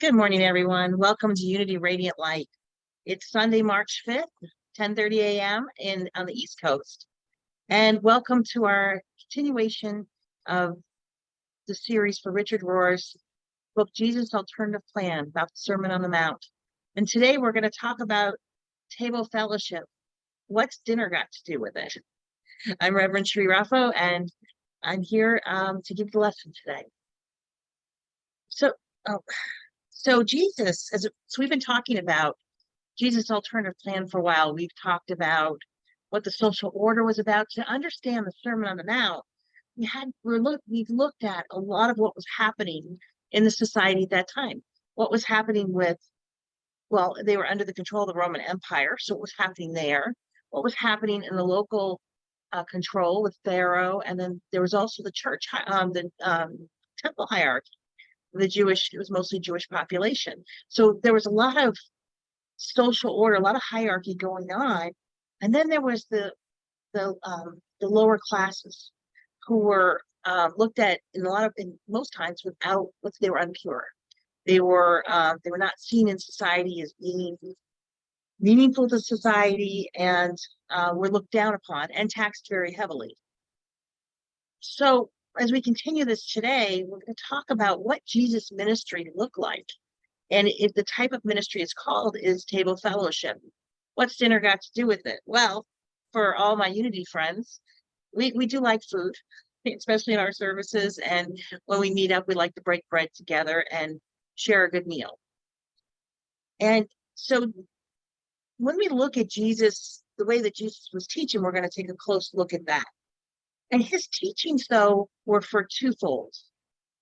Good morning, everyone. Welcome to Unity Radiant Light. It's Sunday, March 5th, 10:30 a.m. on the East Coast. And welcome to our continuation of the series for Richard Rohr's book, Jesus' Alternative Plan, about the Sermon on the Mount. And today we're going to talk about table fellowship. What's dinner got to do with it? I'm Reverend Cherie Ruffo, and I'm here to give the lesson today. So Jesus, so we've been talking about Jesus' alternative plan for a while. We've talked about what the social order was about. To understand the Sermon on the Mount, we've looked at a lot of what was happening in the society at that time. What was happening well, they were under the control of the Roman Empire, so what was happening there? What was happening in the local control with Pharaoh, and then there was also the church, the temple hierarchy. It was mostly Jewish population. So there was a lot of social order, a lot of hierarchy going on. And then there was the lower classes who were looked at in most times they were impure. They were not seen in society as being meaningful to society, and were looked down upon and taxed very heavily. So as we continue this today, we're going to talk about what Jesus' ministry looked like. And if the type of ministry it's called is table fellowship. What's dinner got to do with it? Well, for all my Unity friends, we do like food, especially in our services. And when we meet up, we like to break bread together and share a good meal. And so when we look at Jesus, the way that Jesus was teaching, we're going to take a close look at that. And his teachings, though, were for twofold.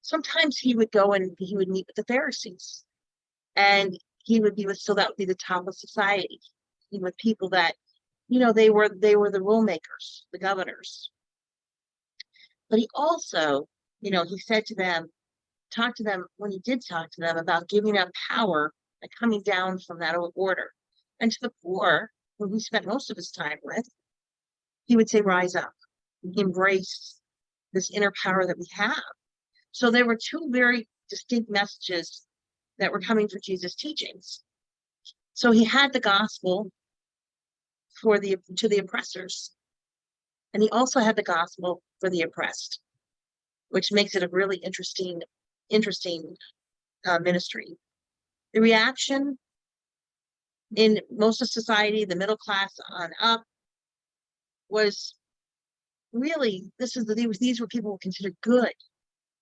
Sometimes he would go and he would meet with the Pharisees, and he would be so that would be the top of society, with people that, they were the rule makers, the governors. But he also, he said to them, when he did talk to them about giving up power and coming down from that order. And to the poor, who he spent most of his time with, he would say, rise up, embrace this inner power that we have. So there were two very distinct messages that were coming for Jesus' teachings. So he had the gospel to the oppressors, and he also had the gospel for the oppressed, which makes it a really interesting ministry. The reaction in most of society, the middle class on up, was really these were people who were considered good.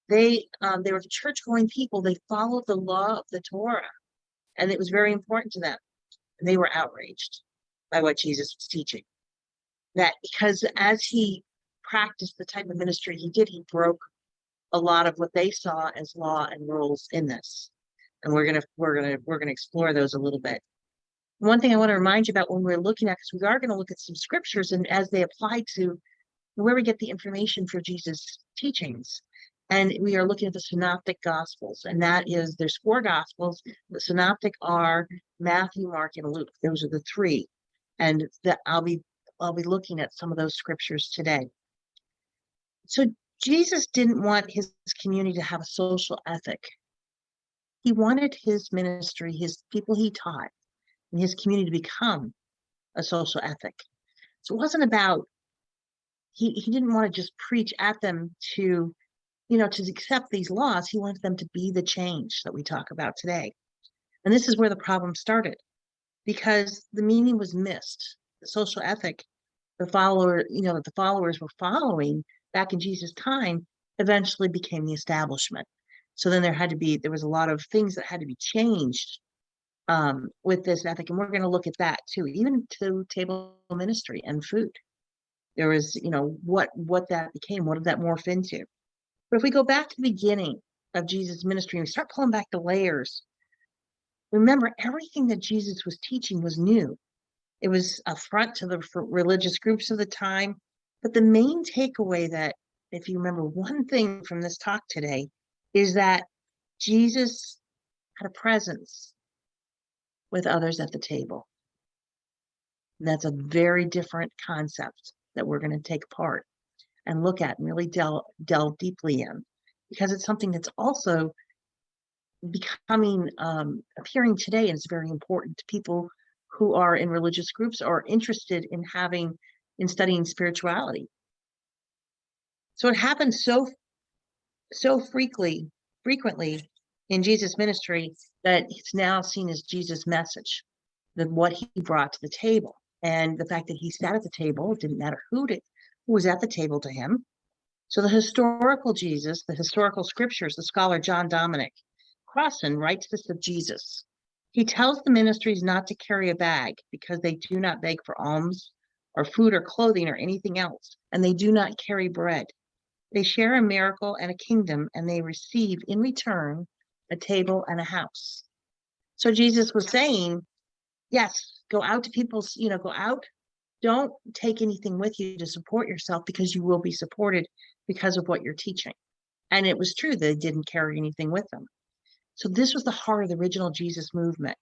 They were church-going people. They followed the law of the Torah, and it was very important to them. And they were outraged by what Jesus was teaching. That because as he practiced the type of ministry he did, he broke a lot of what they saw as law and rules in this. And we're gonna explore those a little bit. One thing I want to remind you about when we're looking at, because we are going to look at some scriptures and as they apply to where we get the information for Jesus' teachings. And we are looking at the synoptic gospels, and that is, there's 4 gospels. The synoptic are Matthew, Mark, and Luke. Those are the 3. And I'll be looking at some of those scriptures today. So Jesus didn't want his community to have a social ethic. He wanted his ministry, his people he taught, and his community to become a social ethic. So it wasn't about, he didn't want to just preach at them to accept these laws. He wanted them to be the change that we talk about today. And this is where the problem started, because the meaning was missed. The social ethic, the followers were following back in Jesus' time, eventually became the establishment. So then there was a lot of things that had to be changed with this ethic. And we're going to look at that too, even to table ministry and food. There was, what that became, what did that morph into? But if we go back to the beginning of Jesus' ministry and we start pulling back the layers, remember, everything that Jesus was teaching was new. It was a front to the religious groups of the time. But the main takeaway, that if you remember one thing from this talk today, is that Jesus had a presence with others at the table. And that's a very different concept that we're going to take apart and look at and really delve deeply in, because it's something that's also becoming appearing today, and it's very important to people who are in religious groups or interested in studying spirituality. So it happens so frequently in Jesus' ministry that it's now seen as Jesus' message, that what he brought to the table. And the fact that he sat at the table, it didn't matter who was at the table to him. So the historical Jesus, the historical scriptures, the scholar John Dominic Crossan writes this of Jesus. He tells the ministries not to carry a bag because they do not beg for alms or food or clothing or anything else, and they do not carry bread. They share a miracle and a kingdom, and they receive in return a table and a house. So Jesus was saying, yes, go out to people's, go out. Don't take anything with you to support yourself, because you will be supported because of what you're teaching. And it was true, they didn't carry anything with them. So this was the heart of the original Jesus movement.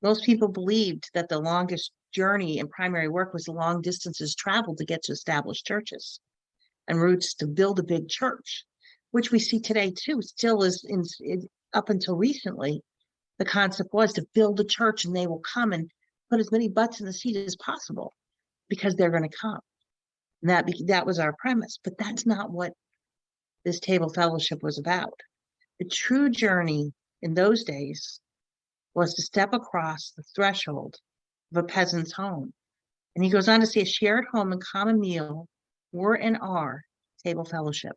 Most people believed that the longest journey in primary work was the long distances traveled to get to established churches and routes to build a big church, which we see today too, still is up until recently. The concept was to build a church and they will come and put as many butts in the seat as possible because they're going to come. And that was our premise, but that's not what this table fellowship was about. The true journey in those days was to step across the threshold of a peasant's home. And he goes on to say, a shared home and common meal were and are table fellowship.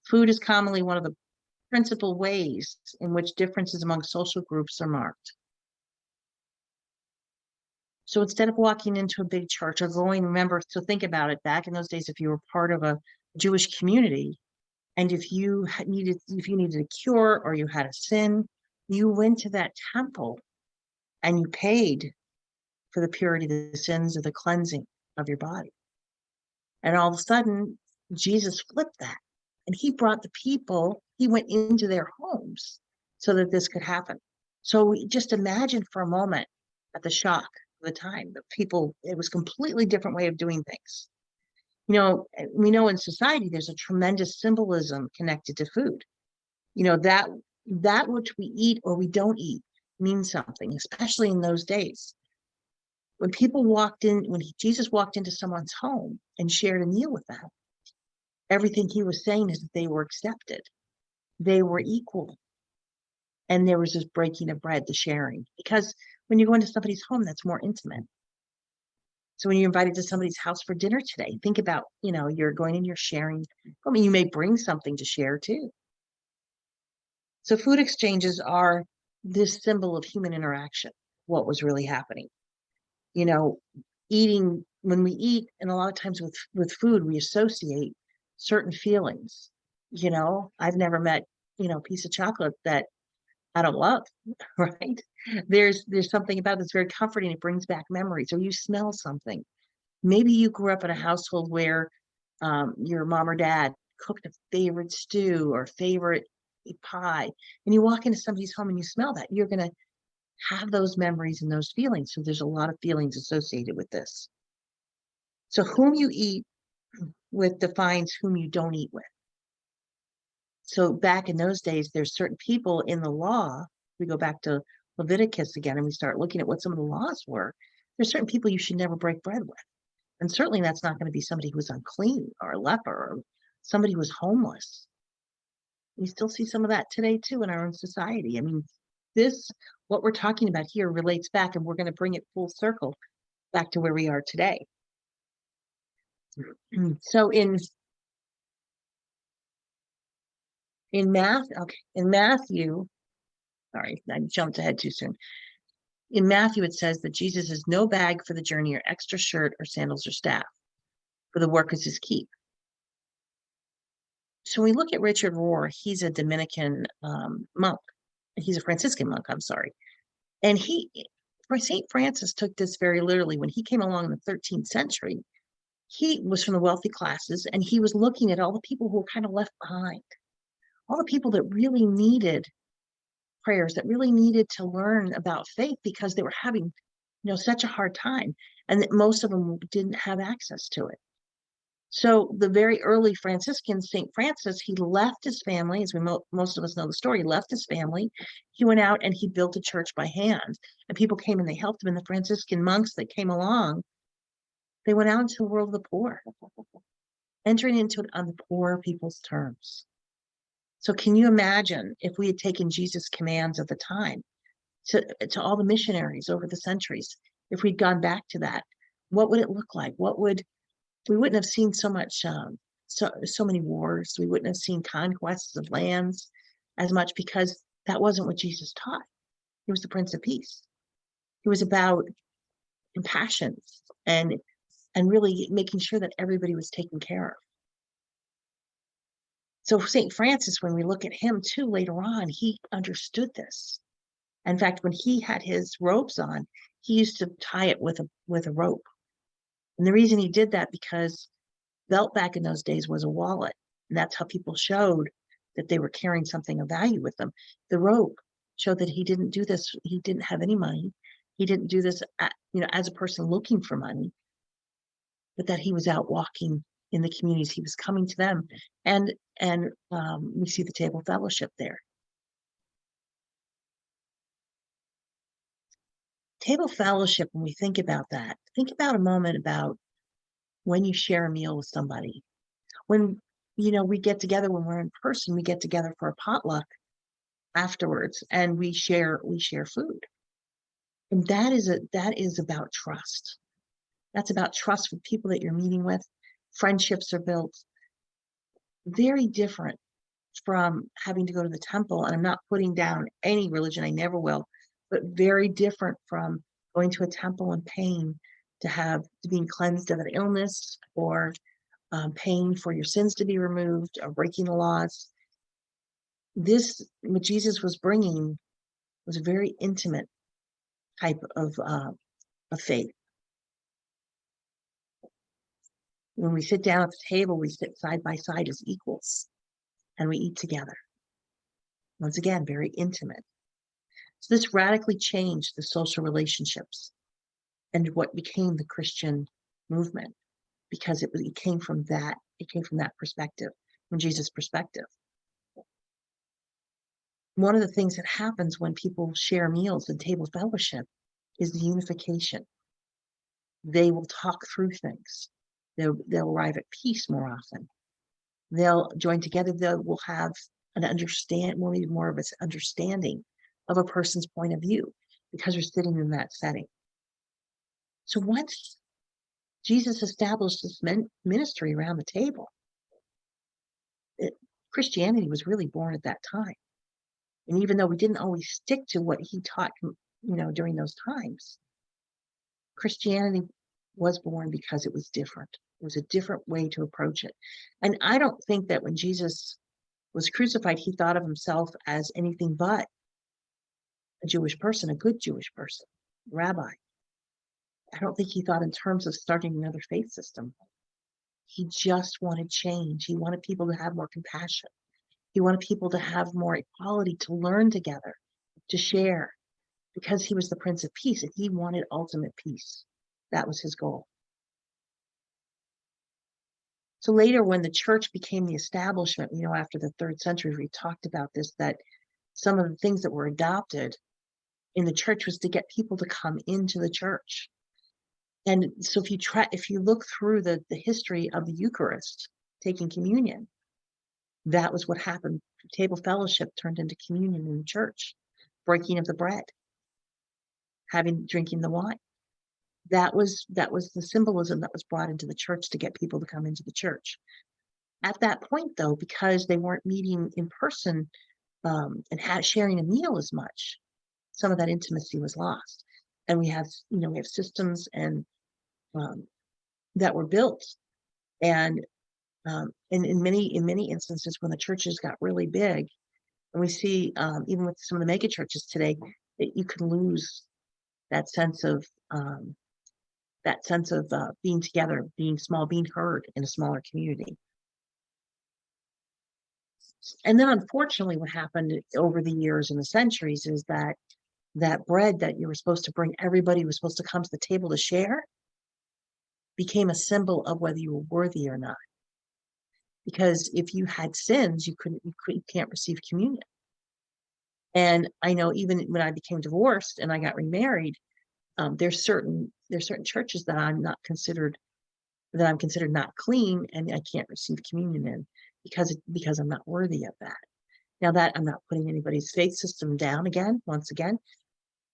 Food is commonly one of the principal ways in which differences among social groups are marked. So instead of walking into a big church or remember, so think about it, back in those days, if you were part of a Jewish community, and if you needed a cure or you had a sin, you went to that temple and you paid for the purity of the sins or the cleansing of your body. And all of a sudden, Jesus flipped that. And he brought the people, he went into their homes so that this could happen. So just imagine for a moment at the shock of the time, the people, it was a completely different way of doing things. We know in society there's a tremendous symbolism connected to food. That which we eat or we don't eat means something, especially in those days. When Jesus walked into someone's home and shared a meal with them, everything he was saying is that they were accepted, they were equal, and there was this breaking of bread, the sharing. Because when you go into somebody's home, that's more intimate. So when you're invited to somebody's house for dinner today, think about, you're going and you're sharing. I mean, you may bring something to share too. So food exchanges are this symbol of human interaction, what was really happening. Eating, when we eat, and a lot of times with food, we associate certain feelings. I've never met, a piece of chocolate that I don't love, right? There's something about that's very comforting. It brings back memories. Or you smell something. Maybe you grew up in a household where your mom or dad cooked a favorite stew or favorite pie, and you walk into somebody's home and you smell that. You're going to have those memories and those feelings. So there's a lot of feelings associated with this. So whom you eat with defines whom you don't eat with. So back in those days, there's certain people in the law. We go back to Leviticus again and we start looking at what some of the laws were. There's certain people you should never break bread with. And certainly that's not going to be somebody who was unclean or a leper or somebody who was homeless. We still see some of that today too in our own society. I mean, what we're talking about here relates back, and we're going to bring it full circle back to where we are today. So in Matthew, sorry, I jumped ahead too soon. In Matthew, it says that Jesus has no bag for the journey or extra shirt or sandals or staff, for the work is his keep. So when we look at Richard Rohr, he's a Dominican monk. He's a Franciscan monk, I'm sorry. And St. Francis took this very literally. When he came along in the 13th century, he was from the wealthy classes, and he was looking at all the people who were kind of left behind, all the people that really needed prayers, that really needed to learn about faith because they were having, such a hard time, and that most of them didn't have access to it. So the very early Franciscans, St. Francis, he left his family, as most of us know the story, he left his family. He went out and he built a church by hand. And people came and they helped him. And the Franciscan monks that came along, they went out into the world of the poor, entering into it on the poor people's terms. So can you imagine if we had taken Jesus' commands at the time to all the missionaries over the centuries, if we'd gone back to that, what would it look like? We wouldn't have seen so many wars. We wouldn't have seen conquests of lands as much, because that wasn't what Jesus taught. He was the Prince of Peace. He was about compassion and really making sure that everybody was taken care of. So St. Francis, when we look at him too later on, he understood this. In fact, when he had his robes on, he used to tie it with a rope. And the reason he did that, because belt back in those days was a wallet. And that's how people showed that they were carrying something of value with them. The rope showed that he didn't do this. He didn't have any money. He didn't do this, as a person looking for money, but that he was out walking in the communities. He was coming to them. And we see the table fellowship there. Table fellowship, when we think about that, think about a moment about when you share a meal with somebody. When, we get together, when we're in person, we get together for a potluck afterwards and we share food. And that is about trust. That's about trust with people that you're meeting with. Friendships are built. Very different from having to go to the temple. And I'm not putting down any religion, I never will, but very different from going to a temple and paying to being cleansed of an illness, or paying for your sins to be removed, or breaking the laws. What Jesus was bringing was a very intimate type of faith. When we sit down at the table, we sit side by side as equals, and we eat together. Once again, very intimate. So this radically changed the social relationships and what became the Christian movement, because it came from that perspective, from Jesus' perspective. One of the things that happens when people share meals and table fellowship is the unification. They will talk through things. They'll arrive at peace more often. They'll join together. They will have more of an understanding of a person's point of view, because we're sitting in that setting. So once Jesus established this ministry around the table, Christianity was really born at that time. And even though we didn't always stick to what he taught, during those times, Christianity was born because it was different. It was a different way to approach it. And I don't think that when Jesus was crucified, he thought of himself as anything but a Jewish person, a good Jewish person, rabbi. I don't think he thought in terms of starting another faith system. He just wanted change. He wanted people to have more compassion. He wanted people to have more equality, to learn together, to share, because he was the Prince of Peace and he wanted ultimate peace. That was his goal. So later, when the church became the establishment, after the 3rd century, we talked about this, that some of the things that were adopted in the church was to get people to come into the church. And so if you look through the history of the Eucharist, taking communion, that was what happened. Table fellowship turned into communion in the church, breaking of the bread, drinking the wine. That was the symbolism that was brought into the church to get people to come into the church. At that point, though, because they weren't meeting in person and sharing a meal as much, some of that intimacy was lost. And we have systems and that were built, and in many instances, when the churches got really big, and we see even with some of the mega churches today, that you can lose that sense of being together, being small, being heard in a smaller community. And then, unfortunately, what happened over the years and the centuries is that bread that you were supposed to bring, everybody was supposed to come to the table to share. became a symbol of whether you were worthy or not. Because if you had sins, you can't receive communion. And I know even when I became divorced and I got remarried, there's certain churches that I'm considered not clean, and I can't receive communion in because I'm not worthy of that. Now that I'm not putting anybody's faith system down once again,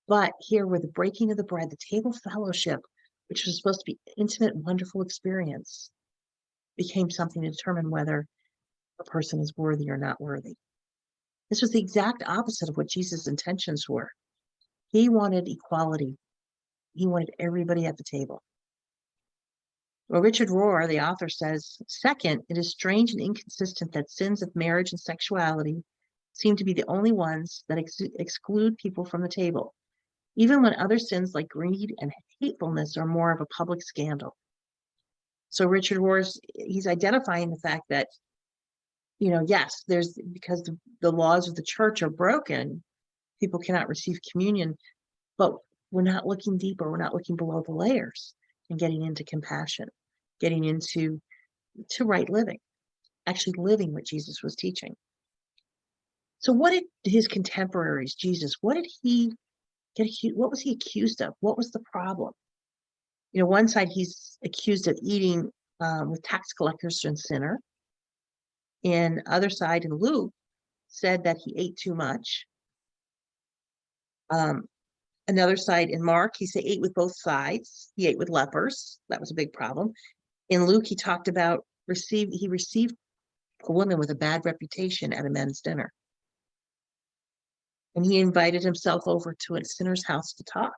but here with the breaking of the bread, the table fellowship, which was supposed to be an intimate, wonderful experience, became something to determine whether a person is worthy or not worthy. This was the exact opposite of what Jesus' intentions were. He wanted equality. He wanted everybody at the table. Well, Richard Rohr, the author, says, second, it is strange and inconsistent that sins of marriage and sexuality seem to be the only ones that exclude people from the table, even when other sins like greed and hatefulness are more of a public scandal. So Richard Rohr, he's identifying the fact that, yes, because the laws of the church are broken, people cannot receive communion, but we're not looking deeper. We're not looking below the layers and getting into compassion, getting into right living, actually living what Jesus was teaching. So what did his contemporaries, Jesus, what did he get accused? What was he accused of? What was the problem? One side he's accused of eating with tax collectors and sinner. And other side in Luke said that he ate too much. Another side in Mark, he said ate with both sides. He ate with lepers. That was a big problem. In Luke, he talked about he received a woman with a bad reputation at a men's dinner. And he invited himself over to a sinner's house to talk.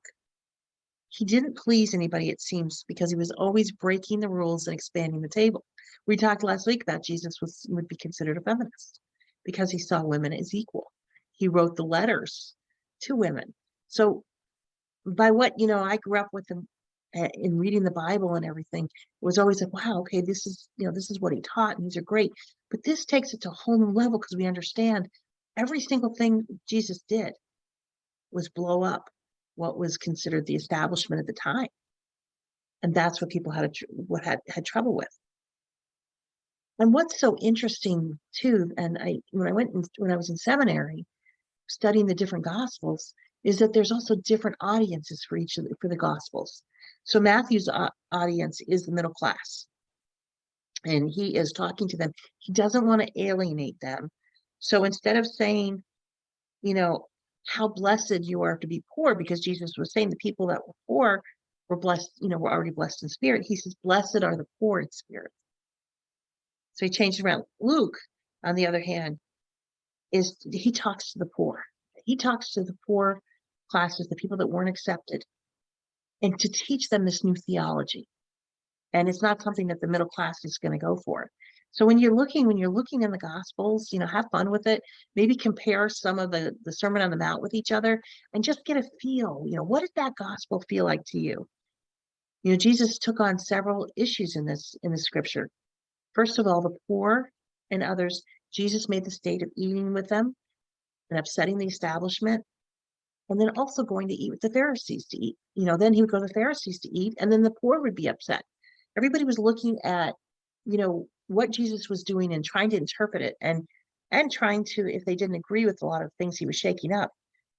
He didn't please anybody, it seems, because he was always breaking the rules and expanding the table. We talked last week about Jesus would be considered a feminist because he saw women as equal. He wrote the letters to women. So by what, I grew up with him in reading the Bible and everything, it was always like, wow, okay, this is what he taught, and these are great. But this takes it to a whole new level because we understand every single thing Jesus did was blow up what was considered the establishment at the time. And that's what people had trouble with. And what's so interesting too, and when I was in seminary studying the different gospels, is that there's also different audiences for the gospels. So Matthew's audience is the middle class, and he is talking to them. He doesn't want to alienate them. So instead of saying, how blessed you are to be poor, because Jesus was saying the people that were poor were blessed, were already blessed in spirit. He says, blessed are the poor in spirit. So he changed it around. Luke, on the other hand, he talks to the poor. He talks to the poor classes, the people that weren't accepted, and to teach them this new theology. And it's not something that the middle class is going to go for. So when you're looking in the Gospels, have fun with it. Maybe compare some of the Sermon on the Mount with each other and just get a feel. What did that gospel feel like to you? Jesus took on several issues in this scripture. First of all, the poor and others, Jesus made the state of eating with them and upsetting the establishment. And then also going to eat with the Pharisees to eat. Then he would go to the Pharisees to eat, and then the poor would be upset. Everybody was looking at, what Jesus was doing and trying to interpret it and trying to, if they didn't agree with a lot of things he was shaking up,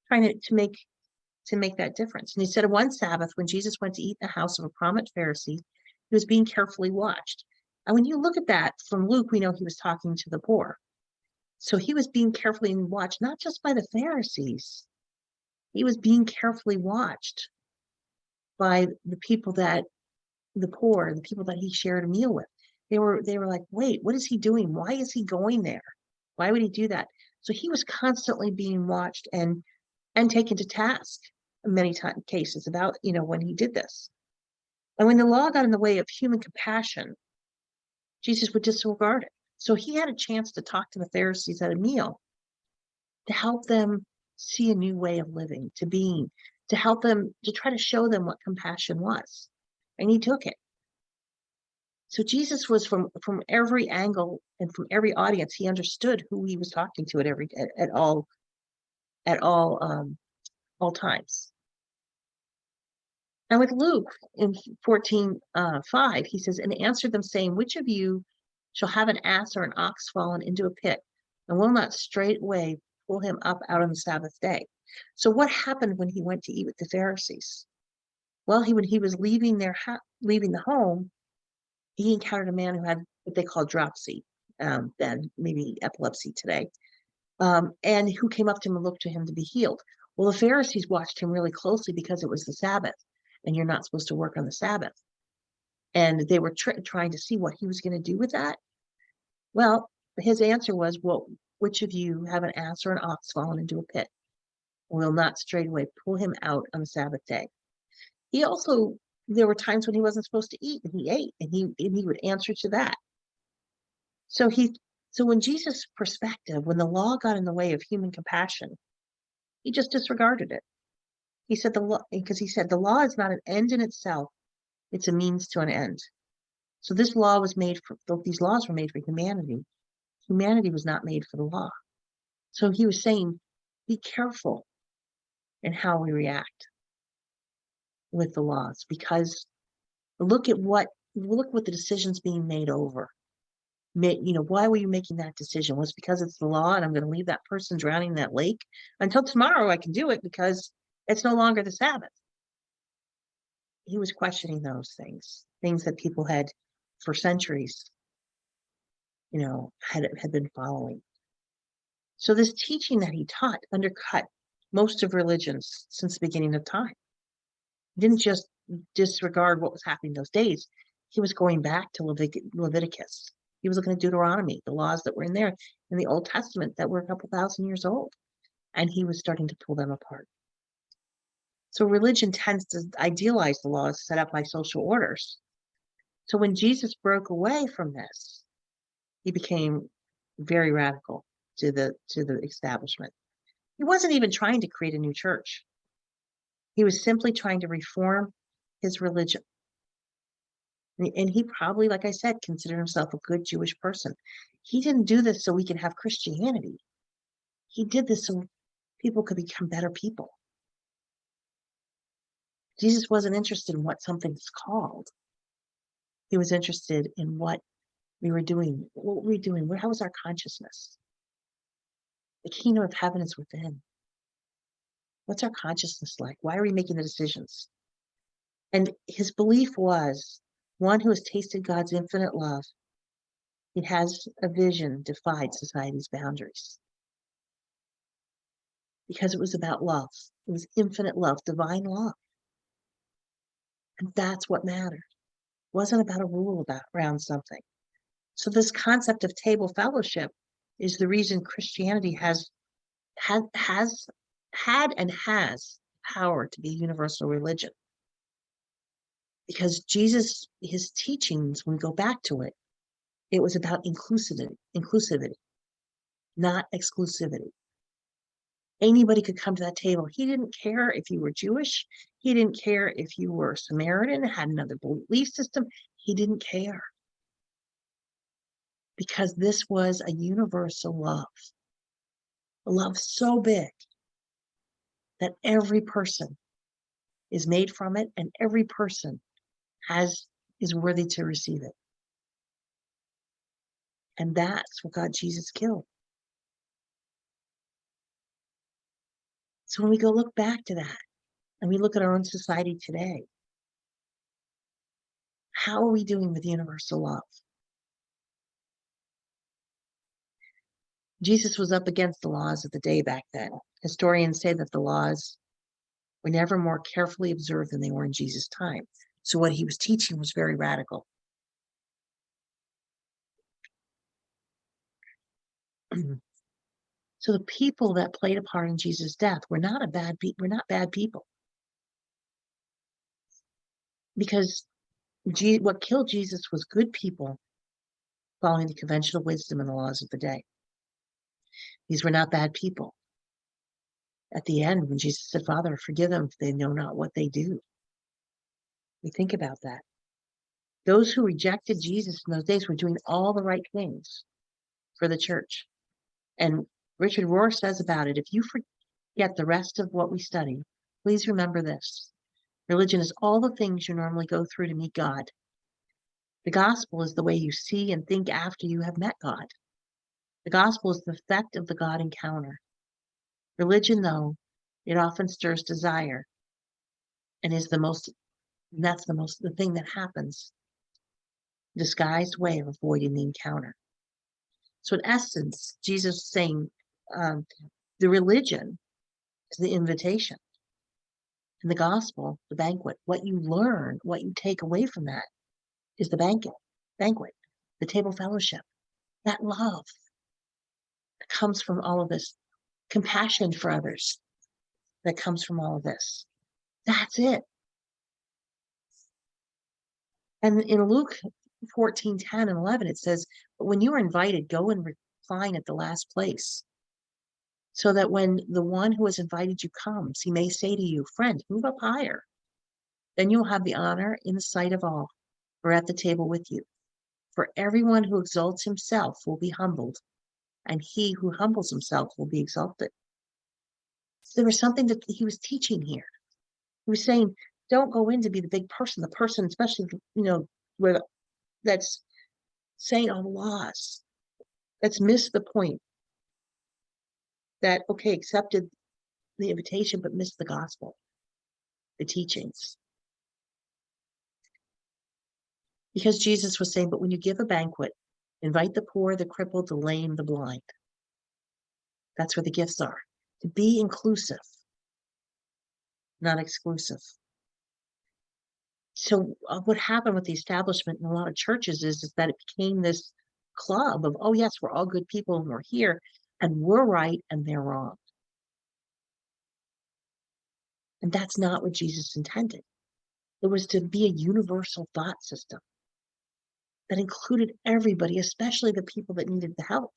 trying to make that difference. And he said one Sabbath when Jesus went to eat in the house of a prominent Pharisee, he was being carefully watched. And when you look at that from Luke, we know he was talking to the poor. So he was being carefully watched, not just by the Pharisees. He was being carefully watched by the poor, the people that he shared a meal with. They were like, wait, what is he doing? Why is he going there? Why would he do that? So he was constantly being watched and taken to task in many cases about, when he did this. And when the law got in the way of human compassion, Jesus would disregard it. So he had a chance to talk to the Pharisees at a meal to help them see a new way of living, to help them, to try to show them what compassion was. And he took it. So Jesus was from every angle and from every audience, he understood who he was talking to at all times. And with Luke in 14:5, he says, and answered them, saying, which of you shall have an ass or an ox fallen into a pit, and will not straightway pull him up out on the Sabbath day? So what happened when he went to eat with the Pharisees? Well, when he was leaving leaving the home, he encountered a man who had what they call dropsy, then maybe epilepsy today, and who came up to him and looked to him to be healed. Well, the Pharisees watched him really closely because it was the Sabbath, and you're not supposed to work on the Sabbath. And they were trying to see what he was going to do with that. Well, his answer was, well, which of you have an ass or an ox fallen into a pit? Will not straightway pull him out on the Sabbath day. He also, there were times when he wasn't supposed to eat, and he ate, and he would answer to that. So when Jesus' perspective, when the law got in the way of human compassion, he just disregarded it. He said the law is not an end in itself; it's a means to an end. So these laws were made for humanity. Humanity was not made for the law. So he was saying, be careful in how we react with the laws, because look what the decisions being made over. Why were you making that decision? Was it because it's the law and I'm going to leave that person drowning in that lake until tomorrow? I can do it because it's no longer the Sabbath. He was questioning those things that people had for centuries, had been following. So this teaching that he taught undercut most of religions since the beginning of time. He didn't just disregard what was happening those days. He was going back to Leviticus. He was looking at Deuteronomy, the laws that were in there in the Old Testament that were a couple thousand years old. And he was starting to pull them apart. So religion tends to idealize the laws set up by social orders. So when Jesus broke away from this, he became very radical to the establishment. He wasn't even trying to create a new church. He was simply trying to reform his religion. And he probably, like I said, considered himself a good Jewish person. He didn't do this so we could have Christianity. He did this so people could become better people. Jesus wasn't interested in what something's called. He was interested in what we were doing. What were we doing? How was our consciousness? The kingdom of heaven is within. What's our consciousness like? Why are we making the decisions? And his belief was, one who has tasted God's infinite love, he has a vision defied society's boundaries. Because it was about love. It was infinite love, divine love. And that's what mattered. It wasn't about a rule around something. So this concept of table fellowship is the reason Christianity has had and has power to be a universal religion. Because Jesus, his teachings, when we go back to it, it was about inclusivity, not exclusivity. Anybody could come to that table. He didn't care if you were Jewish. He didn't care if you were Samaritan, had another belief system. He didn't care. Because this was a universal love. A love so big that every person is made from it and every person is worthy to receive it. And that's what God Jesus killed. So when we go look back to that and we look at our own society today, how are we doing with universal love? Jesus was up against the laws of the day back then. Historians say that the laws were never more carefully observed than they were in Jesus' time. So what he was teaching was very radical. So the people that played a part in Jesus' death were not bad people. Because what killed Jesus was good people following the conventional wisdom and the laws of the day. These were not bad people. At the end, when Jesus said, Father, forgive them, if they know not what they do. We think about that. Those who rejected Jesus in those days were doing all the right things for the church. And Richard Rohr says about it, if you forget the rest of what we study, please remember this. Religion is all the things you normally go through to meet God. The gospel is the way you see and think after you have met God. The gospel is the effect of the God encounter. Religion, though, it often stirs desire and is the thing that happens, disguised way of avoiding the encounter. So in essence, Jesus is saying the religion is the invitation, and the gospel, the banquet. What you learn, what you take away from that is the banquet, the table fellowship, that love that comes from all of this, compassion for others that comes from all of this. That's it. And in Luke 14, 10 and 11, it says, but when you are invited, go and recline at the last place, so that when the one who has invited you comes, he may say to you, friend, move up higher. Then you will have the honor in the sight of all who are at the table with you. For everyone who exalts himself will be humbled, and he who humbles himself will be exalted. So there was something that he was teaching here. He was saying, don't go in to be the big person, the person, especially, where that's saying all the laws. That's missed the point. That, okay, accepted the invitation, but missed the gospel, the teachings. Because Jesus was saying, but when you give a banquet, invite the poor, the crippled, the lame, the blind. That's where the gifts are. To be inclusive, not exclusive. So what happened with the establishment in a lot of churches is that it became this club of, oh yes, we're all good people and we're here and we're right and they're wrong. And that's not what Jesus intended. It was to be a universal thought system that included everybody, especially the people that needed the help.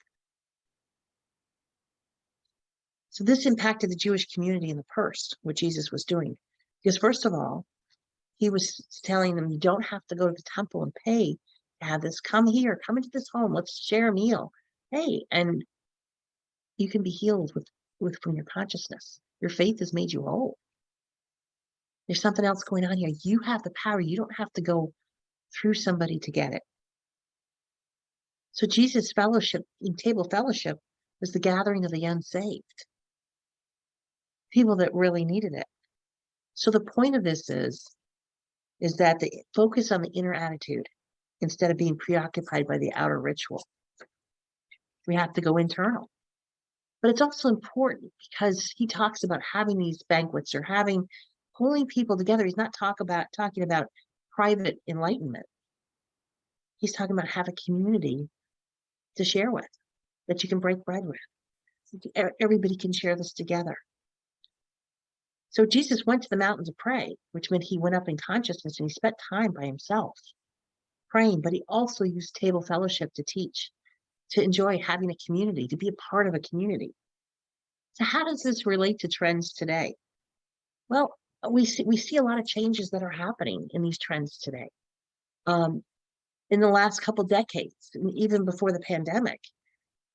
So this impacted the Jewish community in the purse, what Jesus was doing. Because first of all, he was telling them, you don't have to go to the temple and pay to have this. Come here, come into this home. Let's share a meal. Hey, and you can be healed from your consciousness. Your faith has made you whole. There's something else going on here. You have the power. You don't have to go through somebody to get it. So Jesus' fellowship, in table fellowship, was the gathering of the unsaved, people that really needed it. So the point of this is that the focus on the inner attitude instead of being preoccupied by the outer ritual. We have to go internal. But it's also important because he talks about having these banquets or pulling people together. He's not talking about private enlightenment. He's talking about have a community to share with, that you can break bread with. Everybody can share this together. So Jesus went to the mountain to pray, which meant he went up in consciousness and he spent time by himself praying, but he also used table fellowship to teach, to enjoy having a community, to be a part of a community. So how does this relate to trends today? Well, we see a lot of changes that are happening in these trends today. In the last couple decades, and even before the pandemic,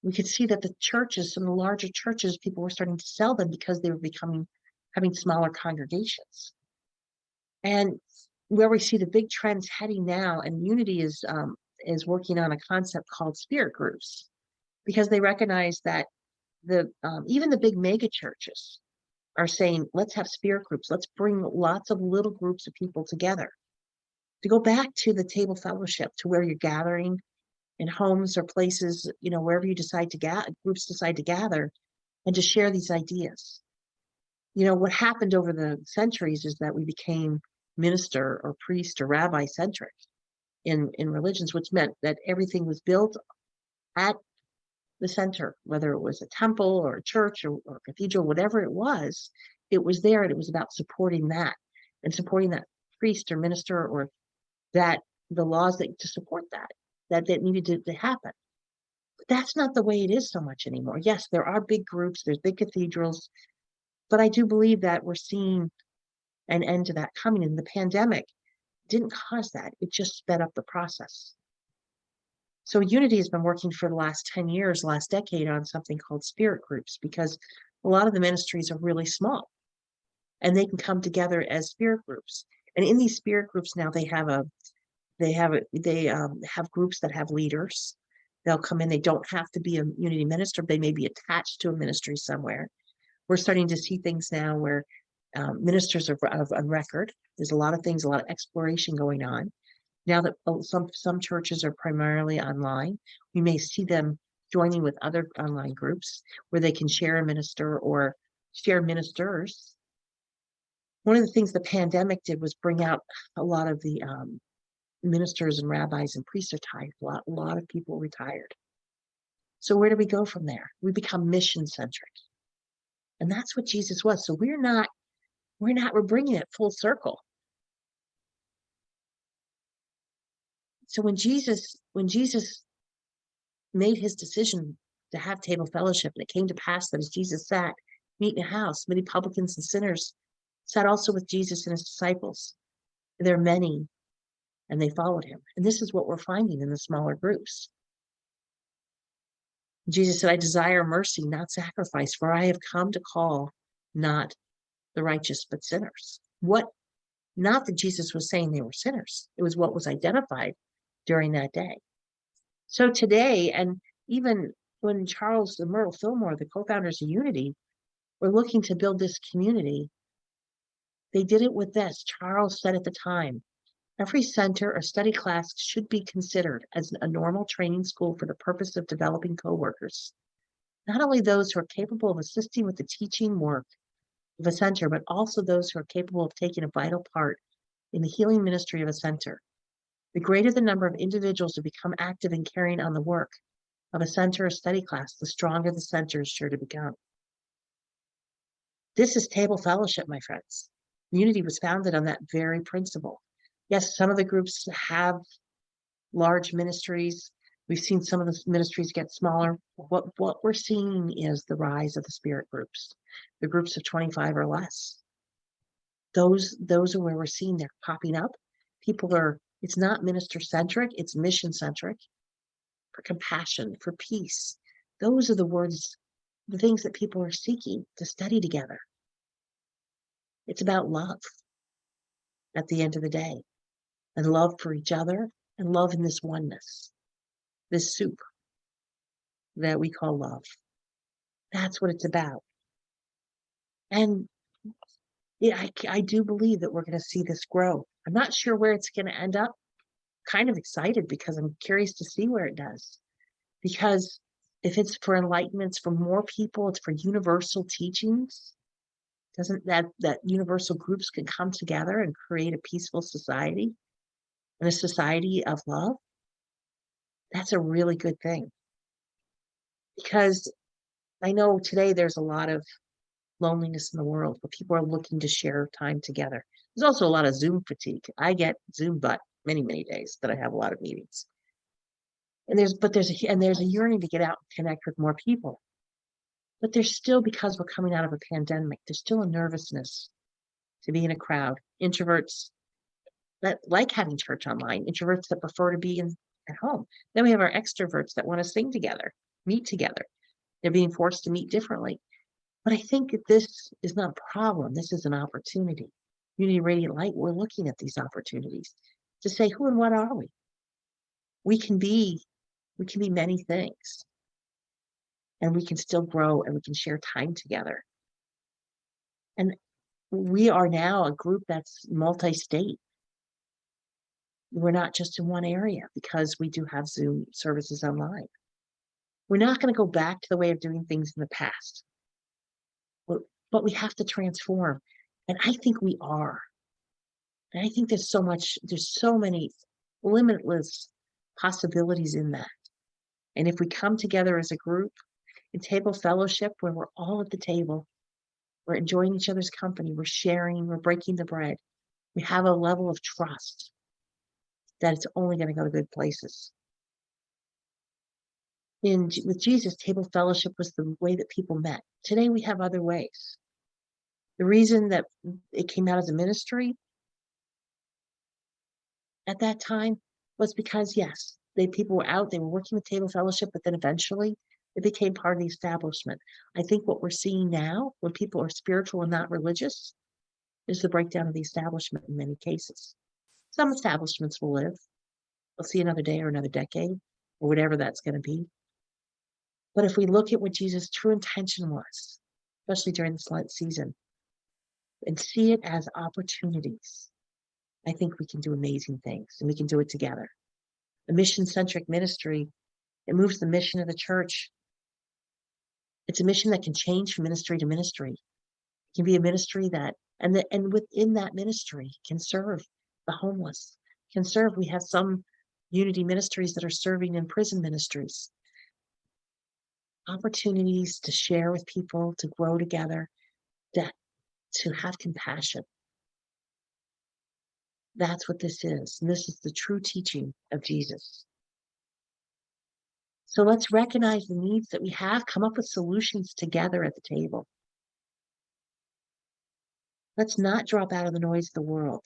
we could see that the churches, some of the larger churches, people were starting to sell them because they were having smaller congregations. And where we see the big trends heading now, and Unity is working on a concept called spirit groups, because they recognize that even the big mega churches are saying, let's have spirit groups. Let's bring lots of little groups of people together to go back to the table fellowship, to where you're gathering in homes or places, wherever you groups decide to gather, and to share these ideas. What happened over the centuries is that we became minister or priest or rabbi centric in religions, which meant that everything was built at the center, whether it was a temple or a church or a cathedral, whatever it was there, and it was about supporting that and supporting that priest or minister, or that the laws to support that needed to happen. But that's not the way it is so much anymore. Yes, there are big groups, there's big cathedrals, but I do believe that we're seeing an end to that coming, and the pandemic didn't cause that. It just sped up the process. So Unity has been working for the last 10 years, last decade, on something called spirit groups, because a lot of the ministries are really small. and they can come together as spirit groups. And in these spirit groups now, they have groups that have leaders. They'll come in. They don't have to be a unity minister. They may be attached to a ministry somewhere. We're starting to see things now where ministers are on record. There's a lot of things, a lot of exploration going on. Now that some churches are primarily online, we may see them joining with other online groups where they can share a minister or share ministers. One of the things the pandemic did was bring out a lot of the ministers and rabbis and priests retired. A lot of people retired. So where do we go from there? We become mission centric. And that's what Jesus was. So we're bringing it full circle. So when Jesus made his decision to have table fellowship, and it came to pass that as Jesus sat, meat in a house, many publicans and sinners sat also with Jesus and his disciples. There are many, and they followed him. And this is what we're finding in the smaller groups. Jesus said, I desire mercy, not sacrifice, for I have come to call not the righteous, but sinners. Not that Jesus was saying they were sinners. It was what was identified during that day. So today, and even when Charles and Myrtle Fillmore, the co-founders of Unity, were looking to build this community, they did it with this. Charles said at the time, every center or study class should be considered as a normal training school for the purpose of developing co-workers. Not only those who are capable of assisting with the teaching work of a center, but also those who are capable of taking a vital part in the healing ministry of a center. The greater the number of individuals who become active in carrying on the work of a center or study class, the stronger the center is sure to become. This is table fellowship, my friends. Unity was founded on that very principle. Yes, some of the groups have large ministries. We've seen some of the ministries get smaller. What we're seeing is the rise of the spirit groups, the groups of 25 or less. Those are where we're seeing they're popping up. It's not minister-centric, it's mission-centric, for compassion, for peace. Those are the words, the things that people are seeking to study together. It's about love at the end of the day, and love for each other, and love in this oneness, this soup that we call love. That's what it's about. And yeah, I do believe that we're going to see this grow. I'm not sure where it's going to end up. Kind of excited because I'm curious to see where it does. Because if it's for enlightenment, it's for more people, it's for universal teachings, doesn't that universal groups can come together and create a peaceful society and a society of love? That's a really good thing. Because I know today there's a lot of loneliness in the world, but people are looking to share time together. There's also a lot of Zoom fatigue. I get Zoom butt many, many days that I have a lot of meetings. And there's a yearning to get out and connect with more people. But there's still, because we're coming out of a pandemic, there's still a nervousness to be in a crowd. Introverts that like having church online, introverts that prefer to be at home. Then we have our extroverts that want to sing together, meet together. They're being forced to meet differently. But I think that this is not a problem. This is an opportunity. Unity Radiant Light, we're looking at these opportunities to say, who and what are we? We can be many things. And we can still grow, and we can share time together. And we are now a group that's multi-state. We're not just in one area because we do have Zoom services online. We're not going to go back to the way of doing things in the past. But we have to transform. And I think we are. And I think there's so many limitless possibilities in that. And if we come together as a group in table fellowship, where we're all at the table, we're enjoying each other's company, we're sharing, we're breaking the bread, we have a level of trust that it's only going to go to good places. With Jesus, table fellowship was the way that people met. Today we have other ways. The reason that it came out as a ministry at that time was because, yes, people were out, they were working with table fellowship, but then eventually it became part of the establishment. I think what we're seeing now, when people are spiritual and not religious, is the breakdown of the establishment in many cases. Some establishments will live. We'll see another day or another decade or whatever that's going to be. But if we look at what Jesus' true intention was, especially during this Lent season, and see it as opportunities, I think we can do amazing things and we can do it together. A mission-centric ministry, it moves the mission of the church. It's a mission that can change from ministry to ministry. It can be a ministry that, and within that ministry can serve the homeless, can serve. We have some unity ministries that are serving in prison ministries. Opportunities to share with people, to grow together, to have compassion. That's what this is. And this is the true teaching of Jesus. So let's recognize the needs that we have, come up with solutions together at the table. Let's not drop out of the noise of the world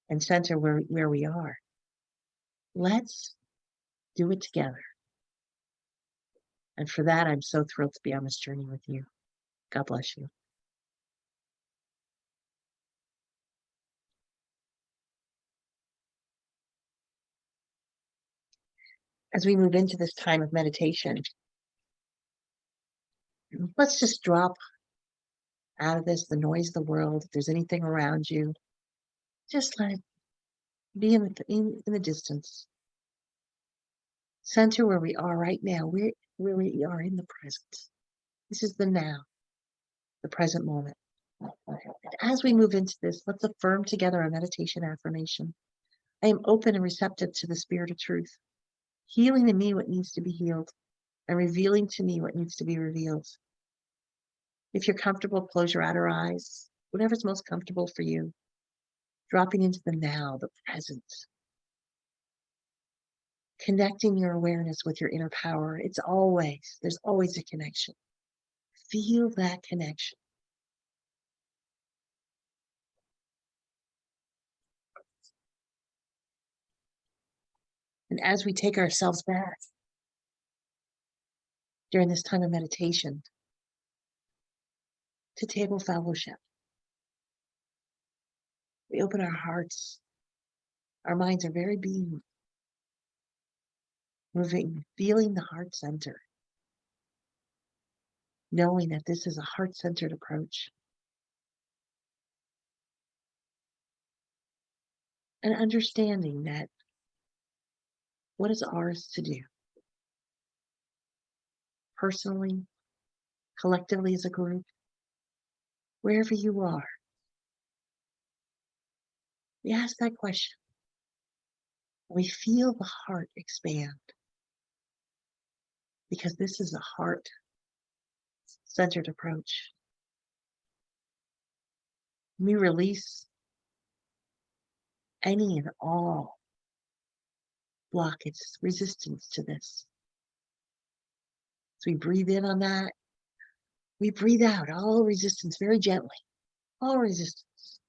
and center where we are. Let's do it together. And for that, I'm so thrilled to be on this journey with you. God bless you. As we move into this time of meditation, let's just drop out of this, the noise of the world. If there's anything around you, just let it be in the distance. Center where we are right now, where we are in the present. This is the now, the present moment. And as we move into this, let's affirm together a meditation affirmation. I am open and receptive to the spirit of truth, healing in me what needs to be healed, and revealing to me what needs to be revealed. If you're comfortable, close your outer eyes, whatever's most comfortable for you, dropping into the now, the present, connecting your awareness with your inner power. There's always a connection. Feel that connection. And as we take ourselves back during this time of meditation to table fellowship, we open our hearts. Our minds are very being, moving, feeling the heart center, knowing that this is a heart-centered approach. And understanding that what is ours to do, personally, collectively as a group, wherever you are. We ask that question. We feel the heart expand because this is a heart-centered approach. We release any and all blockage, resistance to this. So we breathe in on that. We breathe out all resistance very gently, all resistance.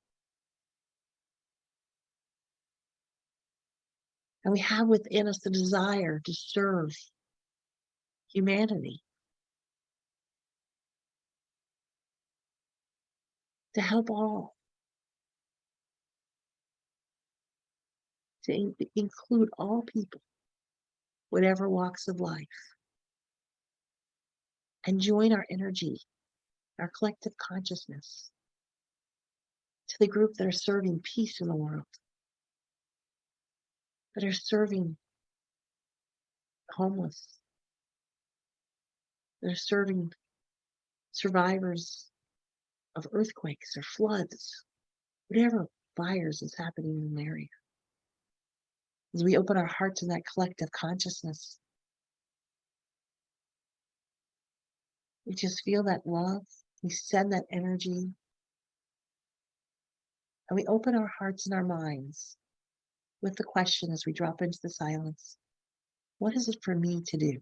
And we have within us the desire to serve humanity, to help all, to include all people, whatever walks of life, and join our energy, our collective consciousness to the group that are serving peace in the world, that are serving the homeless, that are serving survivors of earthquakes or floods, whatever fires is happening in an area. As we open our hearts in that collective consciousness, we just feel that love, we send that energy, and we open our hearts and our minds with the question as we drop into the silence, what is it for me to do?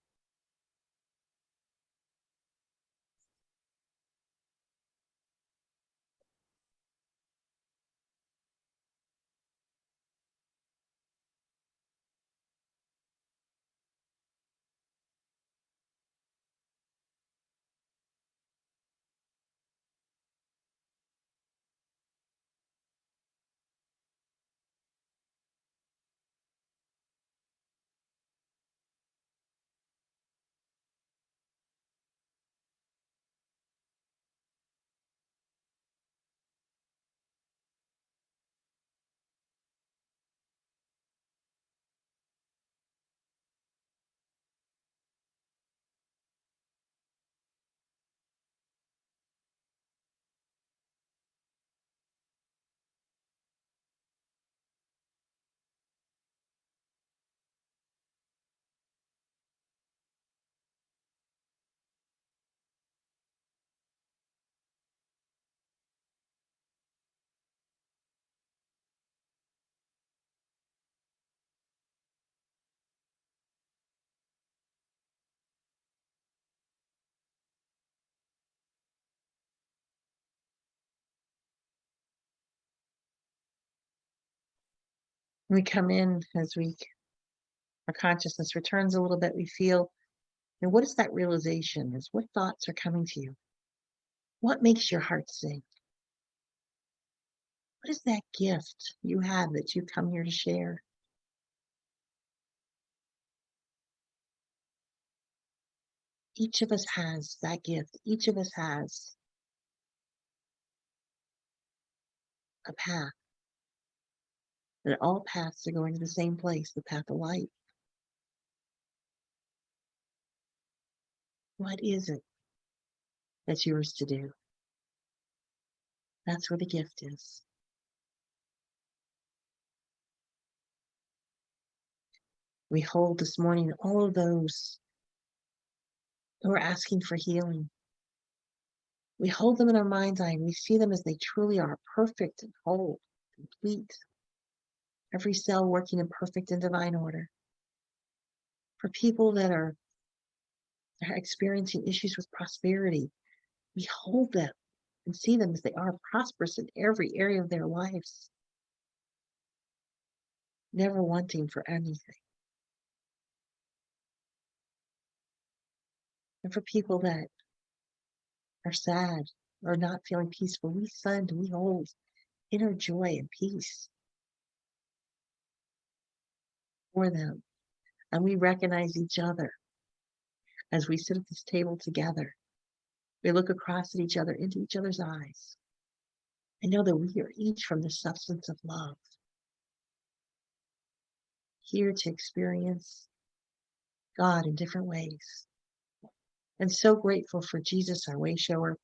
We come in as our consciousness returns a little bit, we feel, and what is that realization? Is what thoughts are coming to you? What makes your heart sing? What is that gift you have that you come here to share? Each of us has that gift. Each of us has a path. And all paths are going to the same place, the path of light. What is it that's yours to do? That's where the gift is. We hold this morning all of those who are asking for healing. We hold them in our mind's eye and we see them as they truly are, perfect and whole, complete. Every cell working in perfect and divine order. For people that are experiencing issues with prosperity, we hold them and see them as they are, prosperous in every area of their lives, never wanting for anything. And for people that are sad or not feeling peaceful, we send, we hold inner joy and peace for them. And we recognize each other as we sit at this table together. We look across at each other, into each other's eyes, and know that we are each from the substance of love, here to experience God in different ways. And so grateful for Jesus, our way shower,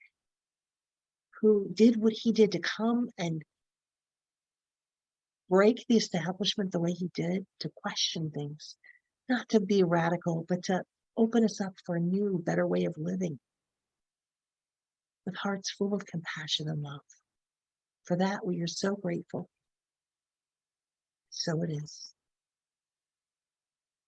who did what he did to come and break the establishment the way he did, to question things, not to be radical, but to open us up for a new, better way of living with hearts full of compassion and love. For that, we are so grateful. So it is.